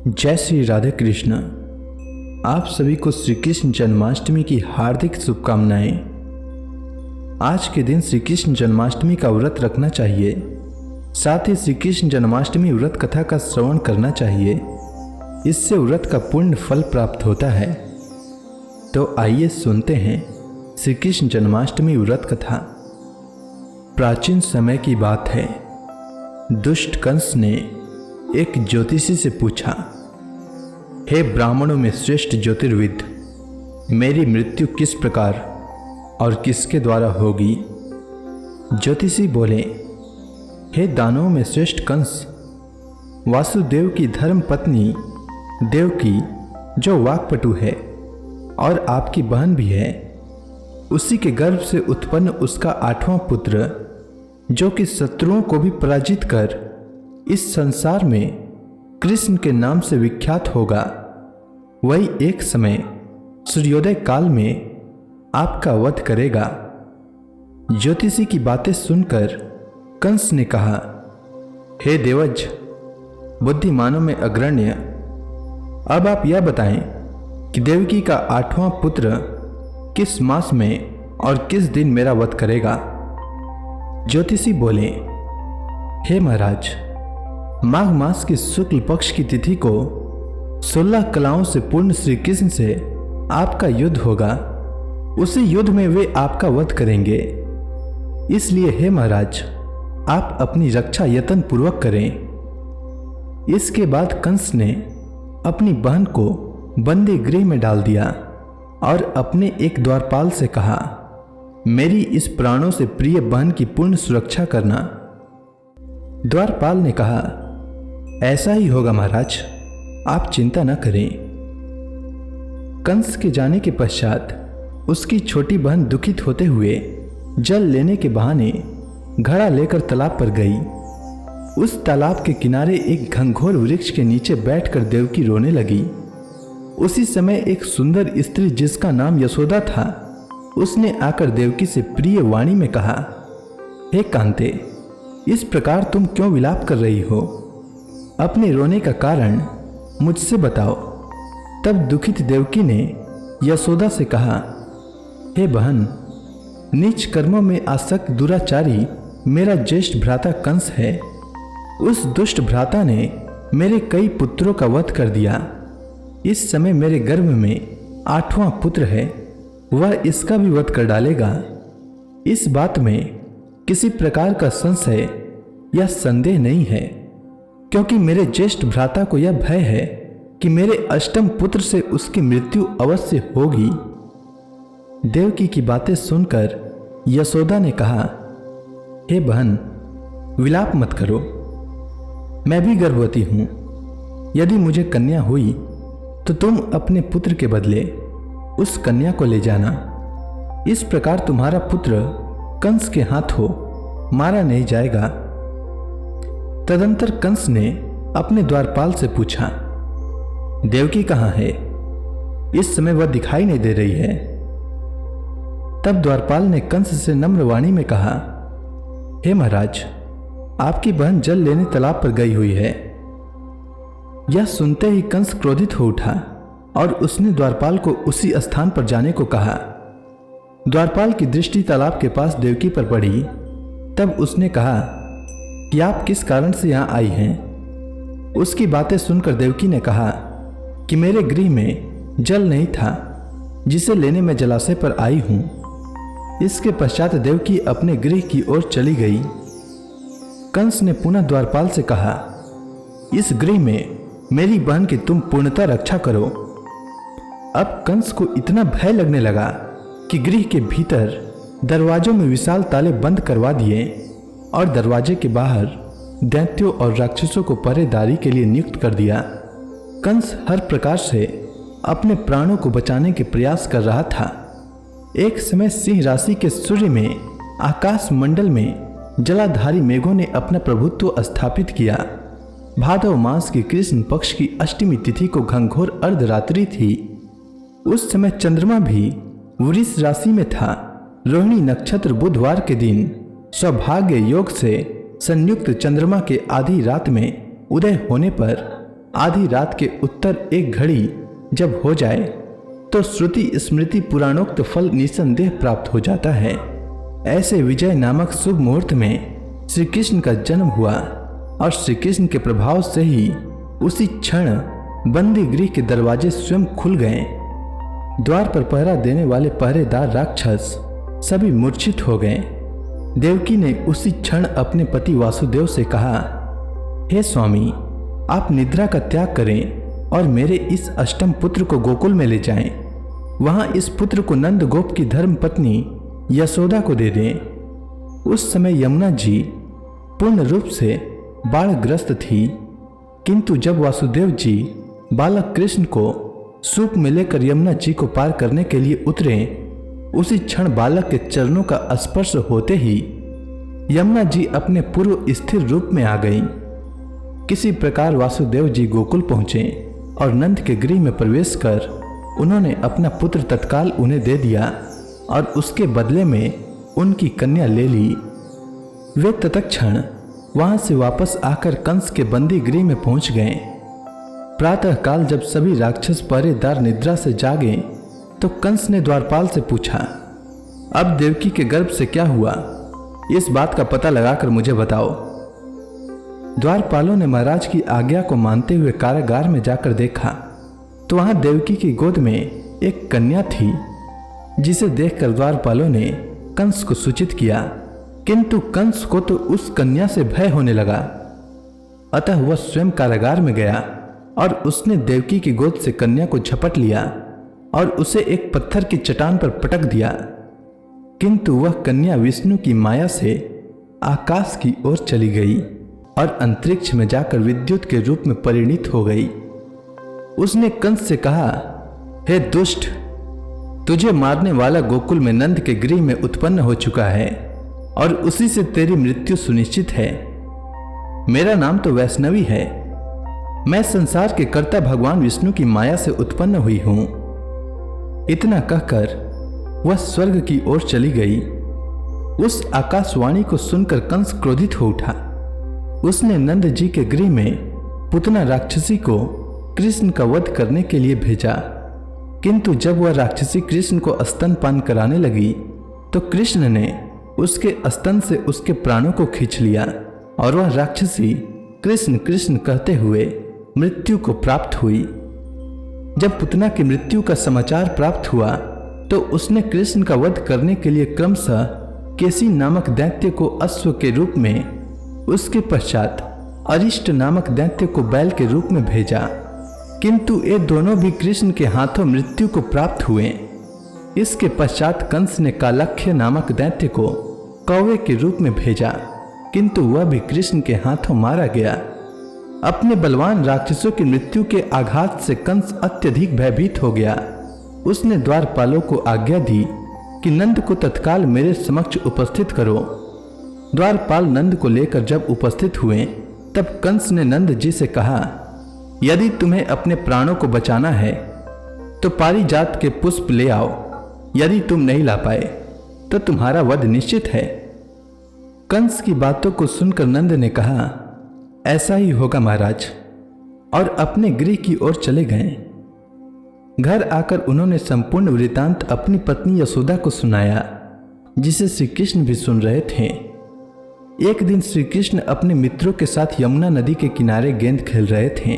जय श्री राधे कृष्ण। आप सभी को श्री कृष्ण जन्माष्टमी की हार्दिक शुभकामनाएं। आज के दिन श्री कृष्ण जन्माष्टमी का व्रत रखना चाहिए। साथ ही श्री कृष्ण जन्माष्टमी व्रत कथा का श्रवण करना चाहिए। इससे व्रत का पुण्य फल प्राप्त होता है। तो आइए सुनते हैं श्री कृष्ण जन्माष्टमी व्रत कथा। प्राचीन समय की बात है। दुष्ट कंस ने एक ज्योतिषी से पूछा, हे ब्राह्मणों में श्रेष्ठ ज्योतिर्विद, मेरी मृत्यु किस प्रकार और किसके द्वारा होगी? ज्योतिषी बोले, हे दानवों में श्रेष्ठ कंस, वासुदेव की धर्म पत्नी देवकी, जो वाक्पटु है और आपकी बहन भी है, उसी के गर्भ से उत्पन्न उसका 8वां पुत्र, जो कि शत्रुओं को भी पराजित कर इस संसार में कृष्ण के नाम से विख्यात होगा, वही एक समय सूर्योदय काल में आपका वध करेगा। ज्योतिषी की बातें सुनकर कंस ने कहा, हे देवज, बुद्धिमानों में अग्रण्य, अब आप यह बताएं कि देवकी का 8वां पुत्र किस मास में और किस दिन मेरा वध करेगा? ज्योतिषी बोले, हे महाराज, माघ मास की शुक्ल पक्ष की तिथि को 16 कलाओं से पूर्ण श्री कृष्ण से आपका युद्ध होगा। उसी युद्ध में वे आपका वध करेंगे। इसलिए हे महाराज, आप अपनी रक्षा यत्न पूर्वक करें। इसके बाद कंस ने अपनी बहन को बंदी गृह में डाल दिया और अपने एक द्वारपाल से कहा, मेरी इस प्राणों से प्रिय बहन की पूर्ण सुरक्षा करना। द्वारपाल ने कहा, ऐसा ही होगा महाराज, आप चिंता न करें। कंस के जाने के पश्चात उसकी छोटी बहन दुखित होते हुए जल लेने के बहाने घड़ा लेकर तालाब पर गई। उस तालाब के किनारे एक घंघोर वृक्ष के नीचे बैठकर देवकी रोने लगी। उसी समय एक सुंदर स्त्री जिसका नाम यशोदा था, उसने आकर देवकी से प्रिय वाणी में कहा, हे कांते, इस प्रकार तुम क्यों विलाप कर रही हो? अपने रोने का कारण मुझसे बताओ। तब दुखित देवकी ने यशोदा से कहा, हे बहन, नीच कर्मों में आसक्त दुराचारी मेरा ज्येष्ठ भ्राता कंस है। उस दुष्ट भ्राता ने मेरे कई पुत्रों का वध कर दिया। इस समय मेरे गर्भ में 8वां पुत्र है, वह इसका भी वध कर डालेगा। इस बात में किसी प्रकार का संशय या संदेह नहीं है, क्योंकि मेरे ज्येष्ठ भ्राता को यह भय है कि मेरे अष्टम पुत्र से उसकी मृत्यु अवश्य होगी। देवकी की बातें सुनकर यशोदा ने कहा, हे बहन, विलाप मत करो, मैं भी गर्भवती हूं। यदि मुझे कन्या हुई तो तुम अपने पुत्र के बदले उस कन्या को ले जाना। इस प्रकार तुम्हारा पुत्र कंस के हाथों मारा नहीं जाएगा। तदंतर कंस ने अपने द्वारपाल से पूछा, देवकी कहाँ है? इस समय वह दिखाई नहीं दे रही है। तब द्वारपाल ने कंस से नम्र वाणी में कहा, हे महाराज, आपकी बहन जल लेने तालाब पर गई हुई है। यह सुनते ही कंस क्रोधित हो उठा और उसने द्वारपाल को उसी स्थान पर जाने को कहा। द्वारपाल की दृष्टि तालाब के पास देवकी पर पड़ी। तब उसने कहा कि आप किस कारण से यहाँ आई हैं? उसकी बातें सुनकर देवकी ने कहा कि मेरे गृह में जल नहीं था, जिसे लेने मैं जलाशय पर आई हूँ। इसके पश्चात देवकी अपने गृह की ओर चली गई। कंस ने पुनः द्वारपाल से कहा, इस गृह में मेरी बहन की तुम पूर्णतः रक्षा करो। अब कंस को इतना भय लगने लगा कि गृह के भीतर दरवाजों में विशाल ताले बंद करवा दिए और दरवाजे के बाहर दैत्यों और राक्षसों को पहरेदारी के लिए नियुक्त कर दिया। कंस हर प्रकार से अपने प्राणों को बचाने के प्रयास कर रहा था। एक समय सिंह राशि के सूर्य में आकाश मंडल में जलाधारी मेघों ने अपना प्रभुत्व स्थापित किया। भादव मास की कृष्ण पक्ष की अष्टमी तिथि को घंघोर अर्धरात्रि थी। उस समय चंद्रमा भी वृष राशि में था। रोहिणी नक्षत्र बुधवार के दिन सौभाग्य योग से संयुक्त चंद्रमा के आधी रात में उदय होने पर आधी रात के उत्तर एक घड़ी जब हो जाए तो श्रुति स्मृति पुराणोक्त फल निसंदेह प्राप्त हो जाता है। ऐसे विजय नामक शुभ मुहूर्त में श्री कृष्ण का जन्म हुआ और श्री कृष्ण के प्रभाव से ही उसी क्षण बंदी गृह के दरवाजे स्वयं खुल गए। द्वार पर पहरा देने वाले पहरेदार राक्षस सभी मूर्छित हो गए। देवकी ने उसी क्षण अपने पति वासुदेव से कहा, हे स्वामी, आप निद्रा का त्याग करें और मेरे इस अष्टम पुत्र को गोकुल में ले जाएं। वहां इस पुत्र को नंद गोप की धर्म पत्नी यशोदा को दे दें। उस समय यमुना जी पूर्ण रूप से बाढ़ग्रस्त थी, किंतु जब वासुदेव जी बालक कृष्ण को सूप में लेकर यमुना जी को पार करने के लिए उतरे, उसी क्षण बालक के चरणों का स्पर्श होते ही यमुना जी अपने पूर्व स्थिर रूप में आ गई। किसी प्रकार वासुदेव जी गोकुल पहुंचे और नंद के गृह में प्रवेश कर उन्होंने अपना पुत्र तत्काल उन्हें दे दिया और उसके बदले में उनकी कन्या ले ली। वे तत्क्षण वहां से वापस आकर कंस के बंदी गृह में पहुंच गए। प्रातःकाल जब सभी राक्षस पहरेदार निद्रा से जागे तो कंस ने द्वारपाल से पूछा, अब देवकी के गर्भ से क्या हुआ? इस बात का पता लगाकर मुझे बताओ। द्वारपालों ने महाराज की आज्ञा को मानते हुए कारागार में जाकर देखा तो वहां देवकी की गोद में एक कन्या थी, जिसे देखकर द्वारपालों ने कंस को सूचित किया, किंतु कंस को तो उस कन्या से भय होने लगा। अतः वह स्वयं कारागार में गया और उसने देवकी की गोद से कन्या को झपट लिया और उसे एक पत्थर की चट्टान पर पटक दिया, किंतु वह कन्या विष्णु की माया से आकाश की ओर चली गई और अंतरिक्ष में जाकर विद्युत के रूप में परिणित हो गई। उसने कंस से कहा, हे दुष्ट, तुझे मारने वाला गोकुल में नंद के गृह में उत्पन्न हो चुका है और उसी से तेरी मृत्यु सुनिश्चित है। मेरा नाम तो वैष्णवी है। मैं संसार के कर्ता भगवान विष्णु की माया से उत्पन्न हुई हूं। इतना कहकर वह स्वर्ग की ओर चली गई। उस आकाशवाणी को सुनकर कंस क्रोधित हो उठा। उसने नंद जी के गृह में पुतना राक्षसी को कृष्ण का वध करने के लिए भेजा, किंतु जब वह राक्षसी कृष्ण को स्तनपान कराने लगी तो कृष्ण ने उसके स्तन से उसके प्राणों को खींच लिया और वह राक्षसी कृष्ण कृष्ण कहते हुए मृत्यु को प्राप्त हुई। जब पुतना की मृत्यु का समाचार प्राप्त हुआ तो उसने कृष्ण का वध करने के लिए क्रमशः केसी नामक दैत्य को अश्व के रूप में, उसके पश्चात अरिष्ट नामक दैत्य को बैल के रूप में भेजा, किंतु ये दोनों भी कृष्ण के हाथों मृत्यु को प्राप्त हुए। इसके पश्चात कंस ने कालख्य नामक दैत्य को कौवे के रूप में भेजा, किंतु वह भी कृष्ण के हाथों मारा गया। अपने बलवान राक्षसों की मृत्यु के आघात से कंस अत्यधिक भयभीत हो गया। उसने द्वारपालों को आज्ञा दी कि नंद को तत्काल मेरे समक्ष उपस्थित करो। द्वारपाल नंद को लेकर जब उपस्थित हुए तब कंस ने नंद जी से कहा, यदि तुम्हें अपने प्राणों को बचाना है तो पारिजात के पुष्प ले आओ। यदि तुम नहीं ला पाए तो तुम्हारा वध निश्चित है। कंस की बातों को सुनकर नंद ने कहा, ऐसा ही होगा महाराज, और अपने गृह की ओर चले गए। घर आकर उन्होंने संपूर्ण वृतांत अपनी पत्नी यशोदा को सुनाया, जिसे श्री कृष्ण भी सुन रहे थे। एक दिन श्री कृष्ण अपने मित्रों के साथ यमुना नदी के किनारे गेंद खेल रहे थे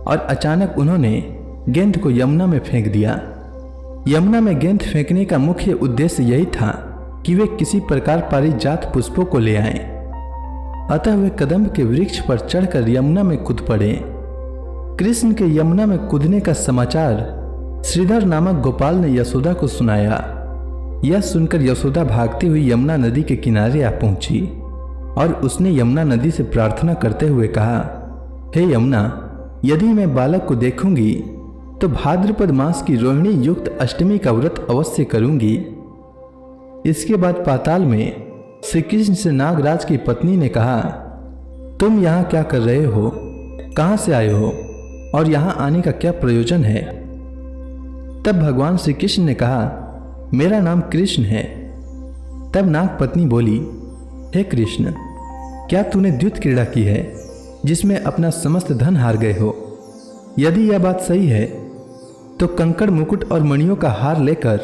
और अचानक उन्होंने गेंद को यमुना में फेंक दिया। यमुना में गेंद फेंकने का मुख्य उद्देश्य यही था कि वे किसी प्रकार पारिजात पुष्पों को ले आएं। अतः वे कदम्ब के वृक्ष पर चढ़कर यमुना में कूद पड़े। कृष्ण के यमुना में कूदने का समाचार श्रीधर नामक गोपाल ने यशोदा को सुनाया। यह सुनकर यशोदा भागती हुई यमुना नदी के किनारे आ पहुंची और उसने यमुना नदी से प्रार्थना करते हुए कहा, हे यमुना, यदि मैं बालक को देखूंगी तो भाद्रपद मास की रोहिणी युक्त अष्टमी का व्रत अवश्य करूंगी। इसके बाद पाताल में श्री कृष्ण से नागराज की पत्नी ने कहा, तुम यहाँ क्या कर रहे हो? कहाँ से आए हो और यहाँ आने का क्या प्रयोजन है? तब भगवान श्री कृष्ण ने कहा, मेरा नाम कृष्ण है। तब नाग पत्नी बोली, हे कृष्ण, क्या तूने द्युत क्रीड़ा की है जिसमें अपना समस्त धन हार गए हो? यदि यह बात सही है तो कंकड़, मुकुट और मणियों का हार लेकर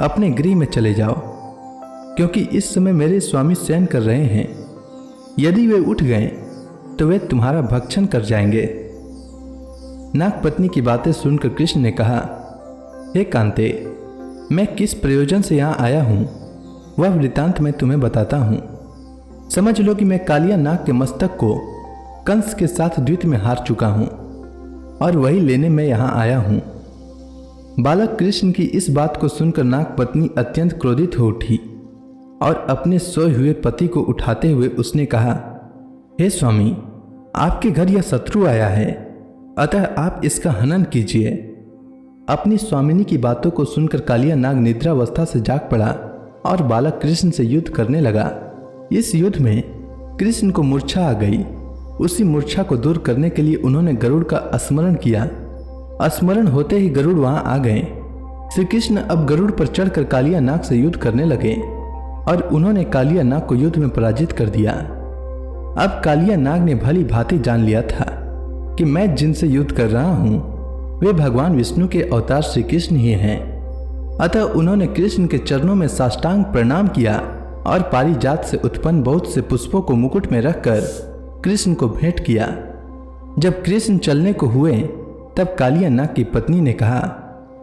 अपने गृह में चले जाओ, क्योंकि इस समय मेरे स्वामी शयन कर रहे हैं। यदि वे उठ गए तो वे तुम्हारा भक्षण कर जाएंगे। नागपत्नी की बातें सुनकर कृष्ण ने कहा, हे कांते, मैं किस प्रयोजन से यहाँ आया हूँ वह वृतांत मैं तुम्हें बताता हूँ। समझ लो कि मैं कालिया नाग के मस्तक को कंस के साथ द्वित में हार चुका हूँ और वही लेने मैं यहाँ आया हूँ। बालक कृष्ण की इस बात को सुनकर नागपत्नी अत्यंत क्रोधित हो उठी और अपने सोए हुए पति को उठाते हुए उसने कहा, हे स्वामी, आपके घर यह शत्रु आया है, अतः आप इसका हनन कीजिए। अपनी स्वामिनी की बातों को सुनकर कालिया नाग निद्रावस्था से जाग पड़ा और बालक कृष्ण से युद्ध करने लगा। इस युद्ध में कृष्ण को मूर्छा आ गई। उसी मूर्छा को दूर करने के लिए उन्होंने गरुड़ का स्मरण किया। स्मरण होते ही गरुड़ वहां आ गए। श्री कृष्ण अब गरुड़ पर चढ़कर कालिया नाग से युद्ध करने लगे और उन्होंने कालिया नाग को युद्ध में पराजित कर दिया। अब कालिया नाग ने भली भांति जान लिया था कि मैं जिनसे युद्ध कर रहा हूं वे भगवान विष्णु के अवतार श्री कृष्ण ही हैं। अतः उन्होंने कृष्ण के चरणों में साष्टांग प्रणाम किया और पारिजात से उत्पन्न बहुत से पुष्पों को मुकुट में रखकर कृष्ण को भेंट किया। जब कृष्ण चलने को हुए तब कालिया नाग की पत्नी ने कहा,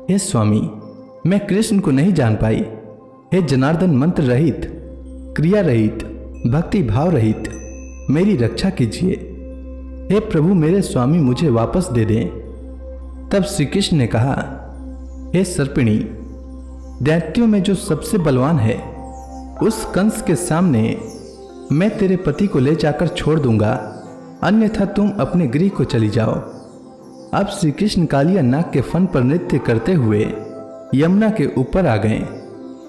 हे स्वामी, मैं कृष्ण को नहीं जान पाई। हे जनार्दन, मंत्र रहित, क्रिया रहित, भक्ति भाव रहित मेरी रक्षा कीजिए। हे प्रभु, मेरे स्वामी मुझे वापस दे दें। तब श्री कृष्ण ने कहा, हे सर्पिणी, दैत्यों में जो सबसे बलवान है उस कंस के सामने मैं तेरे पति को ले जाकर छोड़ दूंगा, अन्यथा तुम अपने गृह को चली जाओ। अब श्री कृष्ण कालिया नाग के फन पर नृत्य करते हुए यमुना के ऊपर आ गए।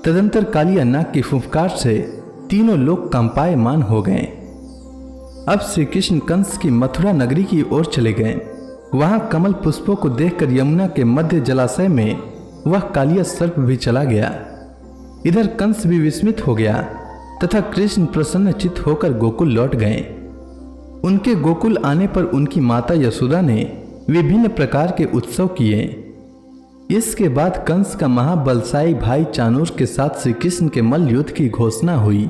तदंतर कालिया नाग की फुफकार से तीनों लोग कंपायमान हो गए। अब श्री कृष्ण कंस की मथुरा नगरी की ओर चले गए। वहां कमल पुष्पों को देखकर यमुना के मध्य जलाशय में वह कालिया सर्प भी चला गया। इधर कंस भी विस्मित हो गया तथा कृष्ण प्रसन्नचित्त होकर गोकुल लौट गए। उनके गोकुल आने पर उनकी माता यशोदा ने विभिन्न प्रकार के उत्सव किए। इसके बाद कंस का महाबलशायी भाई चाणूर के साथ श्री कृष्ण के मल्ल युद्ध की घोषणा हुई।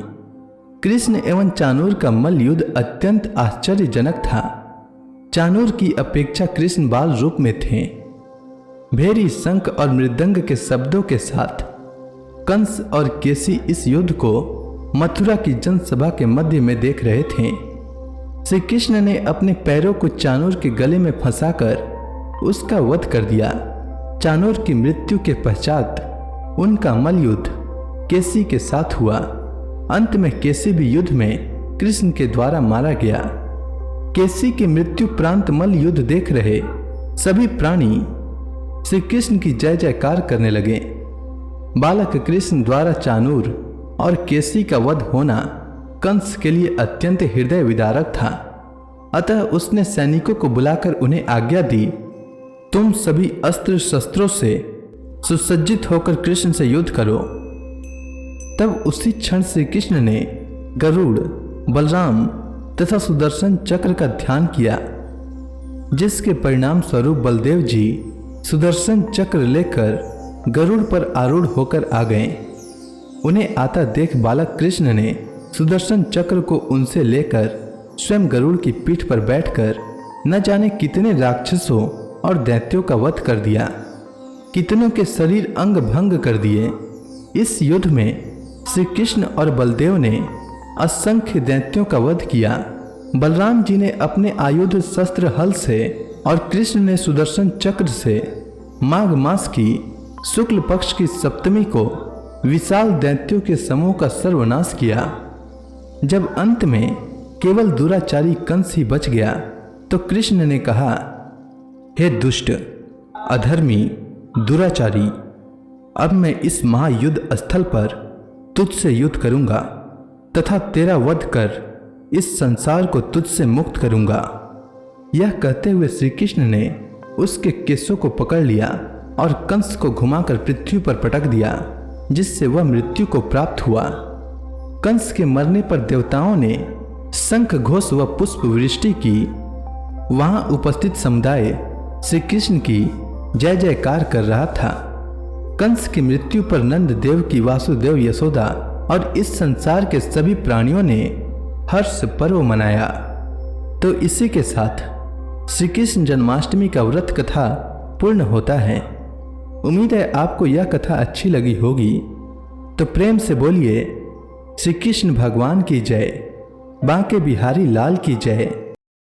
कृष्ण एवं चाणूर का मल्ल युद्ध अत्यंत आश्चर्यजनक था। चाणूर की अपेक्षा कृष्ण बाल रूप में थे। भेरी, शंख और मृदंग के शब्दों के साथ कंस और केसी इस युद्ध को मथुरा की जनसभा के मध्य में देख रहे थे। श्री कृष्ण ने अपने पैरों को चाणूर के गले में फंसाकर उसका वध कर दिया। चाणूर की मृत्यु के पश्चात उनका मल्ल युद्ध केसी के साथ हुआ। अंत में केसी भी युद्ध में कृष्ण के द्वारा मारा गया। केसी की मृत्यु प्रांत मल्ल युद्ध देख रहे सभी प्राणी श्री कृष्ण की जय जयकार करने लगे। बालक कृष्ण द्वारा चाणूर और केसी का वध होना कंस के लिए अत्यंत हृदय विदारक था। अतः उसने सैनिकों को बुलाकर उन्हें आज्ञा दी, तुम सभी अस्त्र शस्त्रों से सुसज्जित होकर कृष्ण से युद्ध करो। तब उसी क्षण श्री कृष्ण ने गरुड़, बलराम तथा सुदर्शन चक्र का ध्यान किया, जिसके परिणाम स्वरूप बलदेव जी सुदर्शन चक्र लेकर गरुड़ पर आरूढ़ होकर आ गए। उन्हें आता देख बालक कृष्ण ने सुदर्शन चक्र को उनसे लेकर स्वयं गरुड़ की पीठ पर बैठकर न जाने कितने राक्षसों और दैत्यों का वध कर दिया, कितनों के शरीर अंग भंग कर दिए। इस युद्ध में श्री कृष्ण और बलदेव ने असंख्य दैत्यों का वध किया। बलराम जी ने अपने आयुध शस्त्र हल से और कृष्ण ने सुदर्शन चक्र से माघ मास की शुक्ल पक्ष की सप्तमी को विशाल दैत्यों के समूह का सर्वनाश किया। जब अंत में केवल दुराचारी कंस ही बच गया तो कृष्ण ने कहा, हे दुष्ट, अधर्मी, दुराचारी, अब मैं इस महायुद्ध स्थल पर तुझसे युद्ध करूंगा तथा तेरा वध कर इस संसार को तुझसे मुक्त करूंगा। यह कहते हुए श्री कृष्ण ने उसके केसों को पकड़ लिया और कंस को घुमाकर पृथ्वी पर पटक दिया, जिससे वह मृत्यु को प्राप्त हुआ। कंस के मरने पर देवताओं ने शंख घोष व पुष्प वृष्टि की। वहां उपस्थित समुदाय श्री कृष्ण की जय जयकार कर रहा था। कंस की मृत्यु पर नंद देव की वासुदेव, यशोदा और इस संसार के सभी प्राणियों ने हर्ष पर्व मनाया। तो इसी के साथ श्री कृष्ण जन्माष्टमी का व्रत कथा पूर्ण होता है। उम्मीद है आपको यह कथा अच्छी लगी होगी, तो प्रेम से बोलिए श्री कृष्ण भगवान की जय, बांके बिहारी लाल की जय।